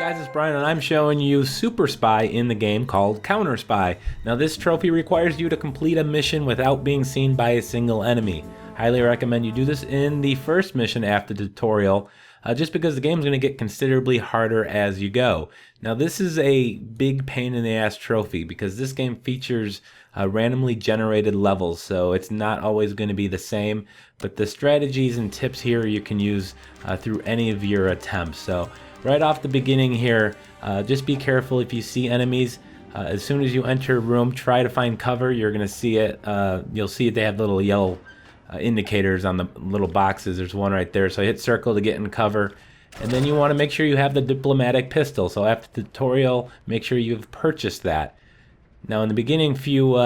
guys, it's Brian and I'm showing you Super Spy in the game called CounterSpy. Now this trophy requires you to complete a mission without being seen by a single enemy. Highly recommend you do this in the first mission after the tutorial, just because the game is going to get considerably harder as you go. Now this is a big pain in the ass trophy because this game features randomly generated levels, so it's not always going to be the same, but the strategies and tips here you can use through any of your attempts. So right off the beginning here, just be careful if you see enemies. As soon as you enter a room, try to find cover. You're going to see it. You'll see they have little yellow indicators on the little boxes. There's one right there. So hit circle to get in cover. And then you want to make sure you have the diplomatic pistol. So after the tutorial, make sure you've purchased that. Now in the beginning few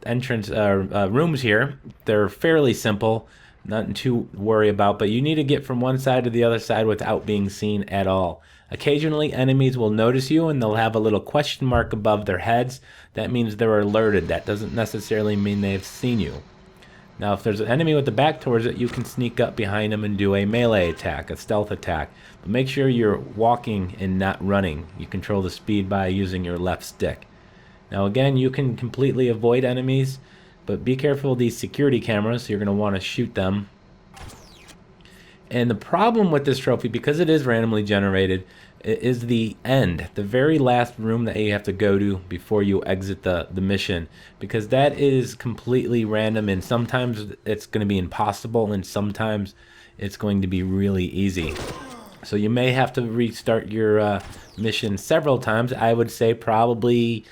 entrance rooms here, they're fairly simple. Nothing to worry about, but you need to get from one side to the other side without being seen at all. Occasionally enemies will notice you and they'll have a little question mark above their heads. That means they're alerted. That doesn't necessarily mean they've seen you. Now if there's an enemy with the back towards it, you can sneak up behind them and do a melee attack, a stealth attack. But make sure you're walking and not running. You control the speed by using your left stick. Now again, you can completely avoid enemies, but be careful of these security cameras. You're going to want to shoot them. And the problem with this trophy, because it is randomly generated, is the end, the very last room that you have to go to before you exit the mission, because that is completely random, and sometimes it's going to be impossible and sometimes it's going to be really easy. So you may have to restart your mission several times. I would say probably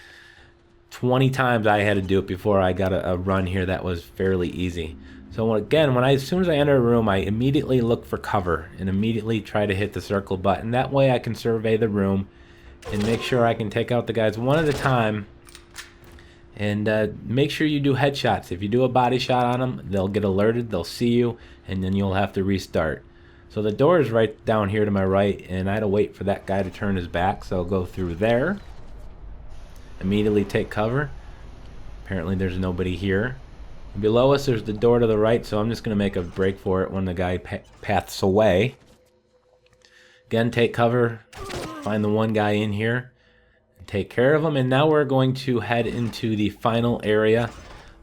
20 times I had to do it before I got a run here that was fairly easy. So again, as soon as I enter a room, I immediately look for cover and immediately try to hit the circle button. That way I can survey the room and make sure I can take out the guys one at a time. And make sure you do headshots. If you do a body shot on them, they'll get alerted, they'll see you, and then you'll have to restart. So the door is right down here to my right, and I had to wait for that guy to turn his back, so I'll go through there. Immediately take cover. Apparently there's nobody here. Below us there's the door to the right, so I'm just going to make a break for it when the guy paths away. Again, take cover, find the one guy in here, and take care of him. And now we're going to head into the final area.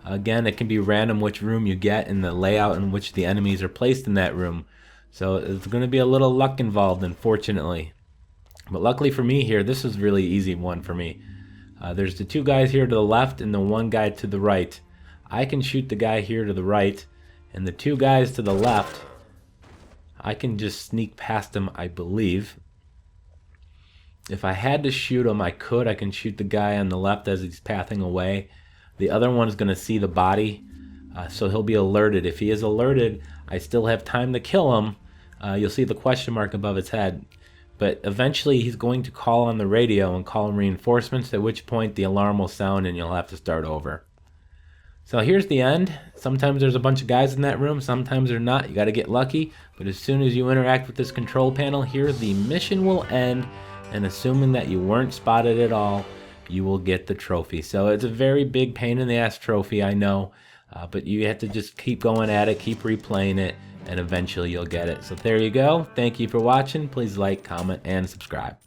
Again, it can be random which room you get and the layout in which the enemies are placed in that room. So it's going to be a little luck involved, unfortunately. But luckily for me here, this is really easy one for me. There's the two guys here to the left and the one guy to the right. I can shoot the guy here to the right, and the two guys to the left, I can just sneak past them, I believe. If I had to shoot him, I could. I can shoot the guy on the left as he's pathing away. The other one's going to see the body, so he'll be alerted. If he is alerted, I still have time to kill him. You'll see the question mark above his head. But eventually he's going to call on the radio and call in reinforcements, at which point the alarm will sound and you'll have to start over. So here's the end. Sometimes there's a bunch of guys in that room, sometimes they're not. You got to get lucky. But as soon as you interact with this control panel here, the mission will end. And assuming that you weren't spotted at all, you will get the trophy. So it's a very big pain in the ass trophy, I know. But you have to just keep going at it, keep replaying it, and eventually you'll get it. So there you go. Thank you for watching. Please like, comment, and subscribe.